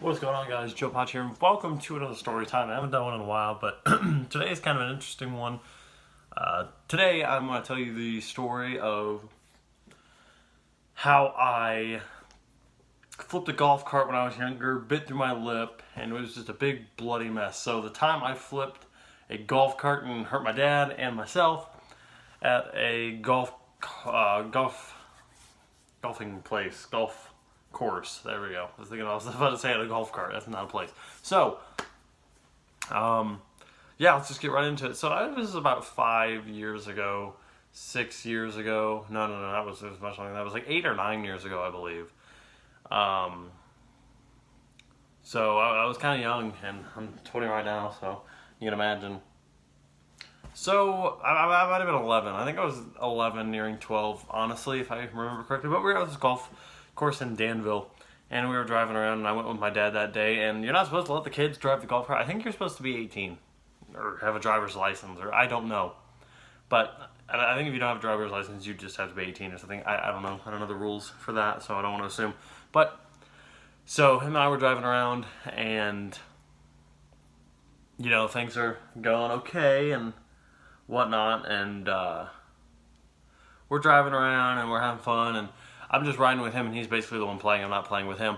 What's going on, guys? Joe Potch here, and welcome to another story time. I haven't done one in a while, but today is kind of an interesting one. Today I'm going to tell you the story of how I flipped a golf cart when I was younger, bit through my lip, and it was just a big bloody mess. So the time I flipped a golf cart and hurt my dad and myself at a golfing course. There we go. I was about to say at a golf cart. That's not a place. So, yeah, let's just get right into it. So this was about 5 years ago, 6 years ago. No, that was much longer. That was like 8 or 9 years ago, I believe. So I was kind of young, and I'm 20 right now, so you can imagine. So I might have been 11. I think I was 11, nearing 12, honestly, if I remember correctly. But we were at this golf course in Danville, and we were driving around, and I went with my dad that day. And you're not supposed to let the kids drive the golf cart. I think you're supposed to be 18 or have a driver's license, or I don't know. But I think if you don't have a driver's license, you just have to be 18 or something. I don't know. I don't know the rules for that, so I don't want to assume. But so him and I were driving around, and things are going okay and whatnot, and we're driving around and we're having fun, and I'm just riding with him, and he's basically the one playing. I'm not playing with him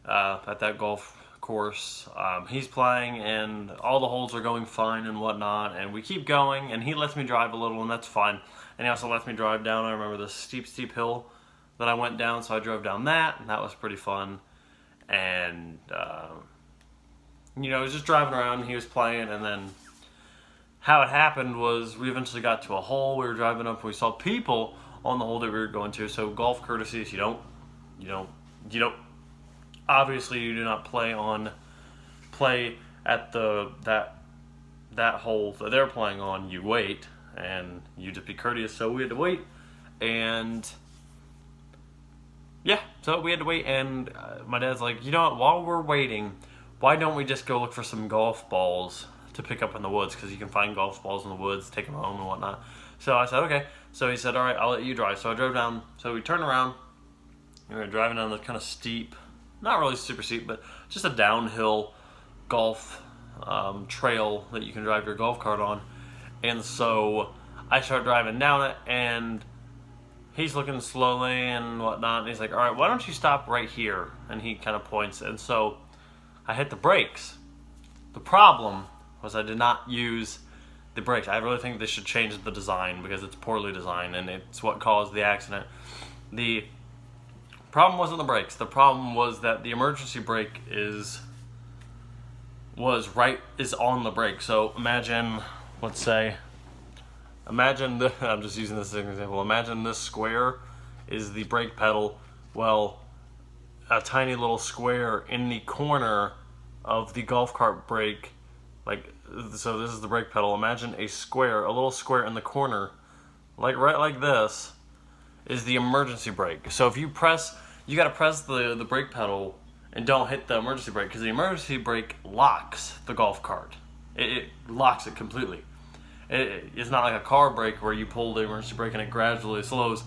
at that golf course. He's playing, and all the holes are going fine and whatnot, and we keep going, and he lets me drive a little, and that's fine. And he also lets me drive down. I remember this steep hill that I went down, so I drove down that, and that was pretty fun. And I was just driving around, and he was playing, and then how it happened was we eventually got to a hole. We were driving up, and we saw people on the hole that we were going to. So golf courtesies, you don't obviously you do not play at that hole that they're playing on. You wait, and you just be courteous. So we had to wait, and yeah, so we had to wait, and my dad's like, while we're waiting, why don't we just go look for some golf balls to pick up in the woods, because you can find golf balls in the woods, take them home and whatnot. So I said, okay. So he said, all right, I'll let you drive. So I drove down. So we turned around, and we were driving down the kind of steep, not really super steep, but just a downhill golf trail that you can drive your golf cart on. And so I start driving down it, and he's looking slowly and whatnot, and he's like, all right, why don't you stop right here? And he kind of points, and so I hit the brakes. The problem was I did not use the brakes. I really think they should change the design, because it's poorly designed, and it's what caused the accident. The problem wasn't the brakes. The problem was that the emergency brake is on the brake. So imagine I'm just using this as an example. Imagine this square is the brake pedal. Well, a tiny little square in the corner of the golf cart brake, so this is the brake pedal. Imagine a little square in the corner, right like this, is the emergency brake. So if you got to press the brake pedal and don't hit the emergency brake, because the emergency brake locks the golf cart. It locks it completely. It's not like a car brake where you pull the emergency brake and it gradually slows.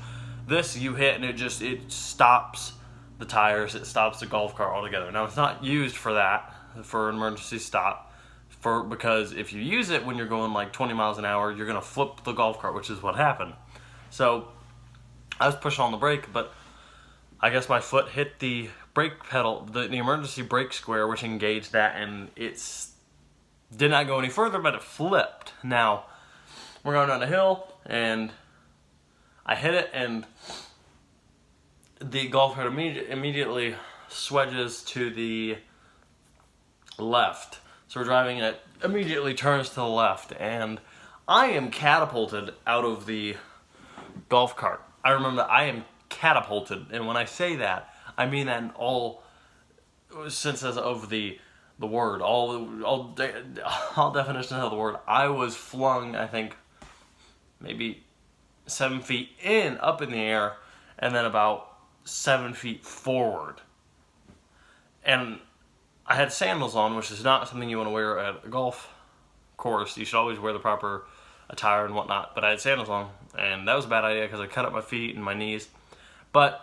This you hit and it stops the tires. It stops the golf cart altogether. Now it's not used for that, for an emergency stop, because if you use it when you're going like 20 miles an hour, you're going to flip the golf cart, which is what happened. So I was pushing on the brake, but I guess my foot hit the brake pedal, the emergency brake square, which engaged that, and it did not go any further, but it flipped. Now, we're going down a hill, and I hit it, and the golf cart immediately swedges to the left. So we're driving, and it immediately turns to the left, and I am catapulted out of the golf cart. I remember that I am catapulted, and when I say that, I mean that in all senses of the word, all definitions of the word. I was flung, I think, maybe 7 feet up in the air, and then about 7 feet forward. And I had sandals on, which is not something you want to wear at a golf course. You should always wear the proper attire and whatnot. But I had sandals on, and that was a bad idea because I cut up my feet and my knees. But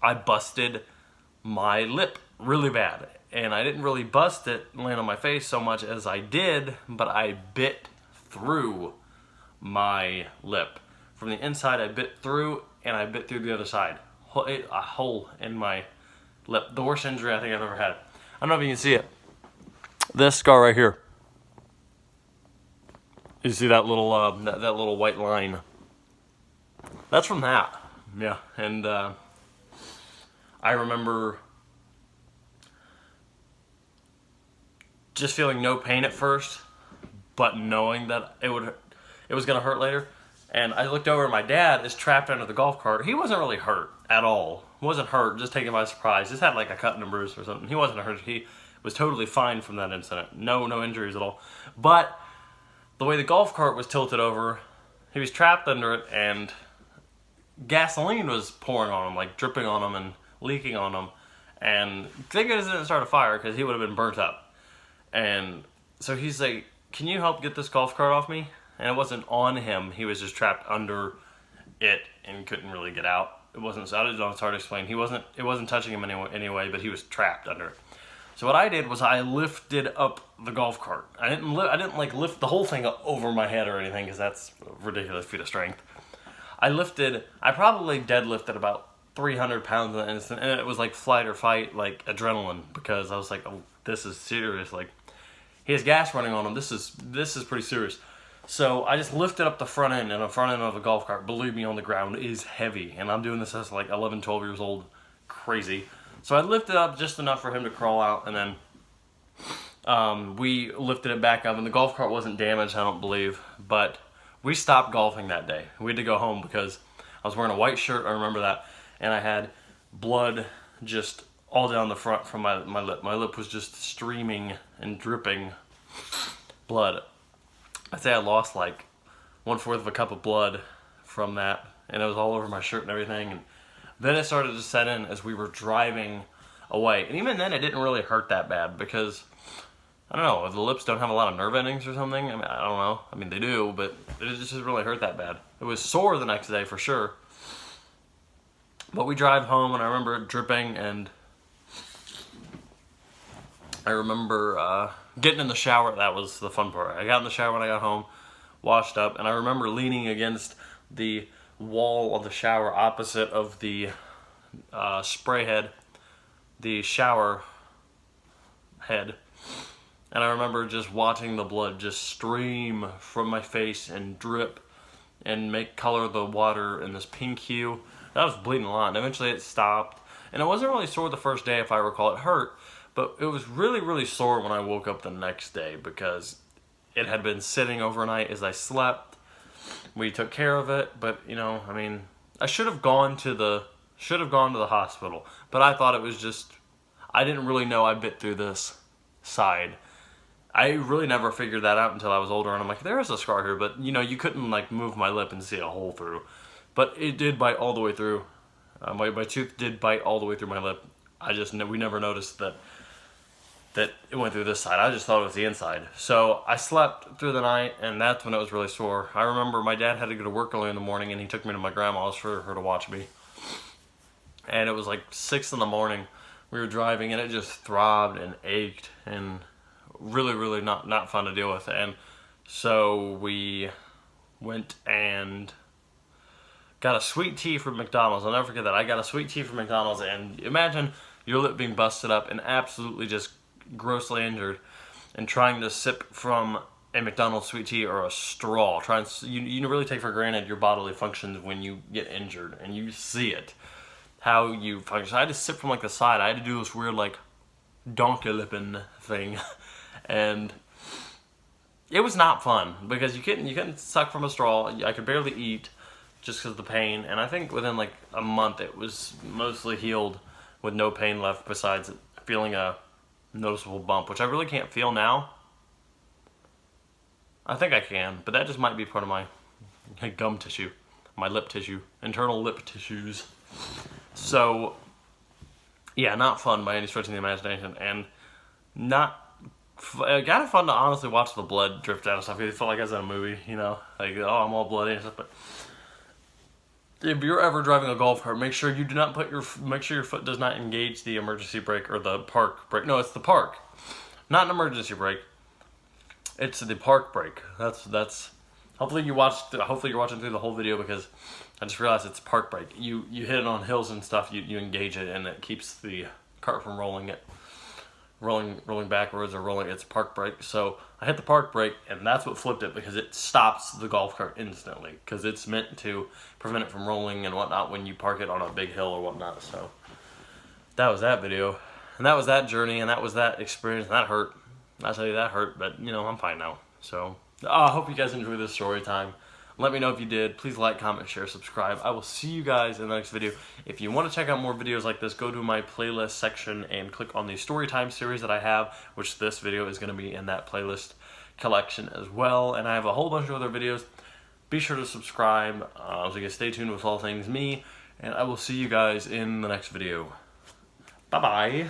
I busted my lip really bad. and I didn't really bust it and land on my face so much as I did, but I bit through my lip. From the inside, I bit through, and I bit through the other side. A hole in my lip. The worst injury I think I've ever had. I don't know if you can see it. This scar right here. You see that little that little white line? That's from that. Yeah, and I remember just feeling no pain at first, but knowing that it was gonna hurt later. And I looked over, and my dad is trapped under the golf cart. He wasn't really hurt at all. Wasn't hurt, just taken by surprise. Just had like a cut and a bruise or something. He wasn't hurt. He was totally fine from that incident. No injuries at all. But the way the golf cart was tilted over, he was trapped under it, and gasoline was pouring on him, like dripping on him and leaking on him. And thank goodness it didn't start a fire, because he would have been burnt up. And so he's like, "Can you help get this golf cart off me?" And it wasn't on him. He was just trapped under it and couldn't really get out. It wasn't. So I don't know. It's hard to explain. It wasn't touching him anyway, but he was trapped under it. So what I did was I lifted up the golf cart. I didn't like lift the whole thing up over my head or anything, because that's a ridiculous feat of strength. I probably deadlifted about 300 pounds in an instant, and it was like flight or fight, like adrenaline, because I was like, "Oh, this is serious." Like, he has gas running on him. This is pretty serious. So I just lifted up the front end, and the front end of the golf cart, believe me, on the ground is heavy. And I'm doing this as like 11, 12 years old. Crazy. So I lifted up just enough for him to crawl out, and then we lifted it back up, and the golf cart wasn't damaged, I don't believe. But we stopped golfing that day. We had to go home because I was wearing a white shirt, I remember that, and I had blood just all down the front from my lip. My lip was just streaming and dripping blood. I'd say I lost like 1/4 of a cup of blood from that, and it was all over my shirt and everything. And then it started to set in as we were driving away. And even then, it didn't really hurt that bad, because I don't know, the lips don't have a lot of nerve endings or something. I mean, I don't know. I mean, they do, but it just didn't really hurt that bad. It was sore the next day for sure. But we drive home, and I remember it dripping, and I remember getting in the shower. That was the fun part. I got in the shower when I got home, washed up, and I remember leaning against the wall of the shower opposite of the spray head, the shower head, and I remember just watching the blood just stream from my face and drip and make color the water in this pink hue. That was bleeding a lot, and eventually it stopped. And it wasn't really sore the first day, if I recall. It hurt, but it was really sore when I woke up the next day, because it had been sitting overnight as I slept. We took care of it, but you know, I mean, I should have gone to the hospital, but I thought it was just, I didn't really know I bit through this side. I really never figured that out until I was older, and I'm like, there is a scar here, but you know, you couldn't like move my lip and see a hole through. But it did bite all the way through. My tooth did bite all the way through my lip. We never noticed that it went through this side. I just thought it was the inside. So I slept through the night, and that's when it was really sore. I remember my dad had to go to work early in the morning, and he took me to my grandma's for her to watch me. And it was like 6 in the morning. We were driving, and it just throbbed and ached, and really not fun to deal with. And so we went and got a sweet tea from McDonald's. I'll never forget that. I got a sweet tea from McDonald's, and imagine your lip being busted up and absolutely just grossly injured, and trying to sip from a McDonald's sweet tea or a straw. You really take for granted your bodily functions when you get injured, and you see it, how you function. So I had to sip from like the side. I had to do this weird like donkey lipping thing, and it was not fun, because you couldn't suck from a straw. I could barely eat just because of the pain, and I think within like a month it was mostly healed with no pain left besides feeling a noticeable bump, which I really can't feel now. I think I can, but that just might be part of my gum tissue, my lip tissue, internal lip tissues. So yeah, not fun by any stretch of the imagination, and kind of fun to honestly watch the blood drift out and stuff. It felt like I was in a movie, you know, like, oh, I'm all bloody and stuff, but if you're ever driving a golf cart, make sure you do not make sure your foot does not engage the emergency brake or the park brake. No, it's the park, not an emergency brake. It's the park brake. That's. Hopefully you're watching through the whole video, because I just realized it's park brake. You hit it on hills and stuff. You engage it, and it keeps the cart from rolling backwards or rolling. It's park brake. So I hit the park brake, and that's what flipped it, because it stops the golf cart instantly, because it's meant to prevent it from rolling and whatnot when you park it on a big hill or whatnot. So that was that video, and that was that journey, and that was that experience, and that hurt. I tell you, that hurt, but you know, I'm fine now. So I hope you guys enjoyed this story time. Let me know if you did. Please like, comment, share, subscribe. I will see you guys in the next video. If you want to check out more videos like this, go to my playlist section and click on the Storytime series that I have, which this video is going to be in that playlist collection as well. And I have a whole bunch of other videos. Be sure to subscribe so you can stay tuned with all things me. And I will see you guys in the next video. Bye-bye.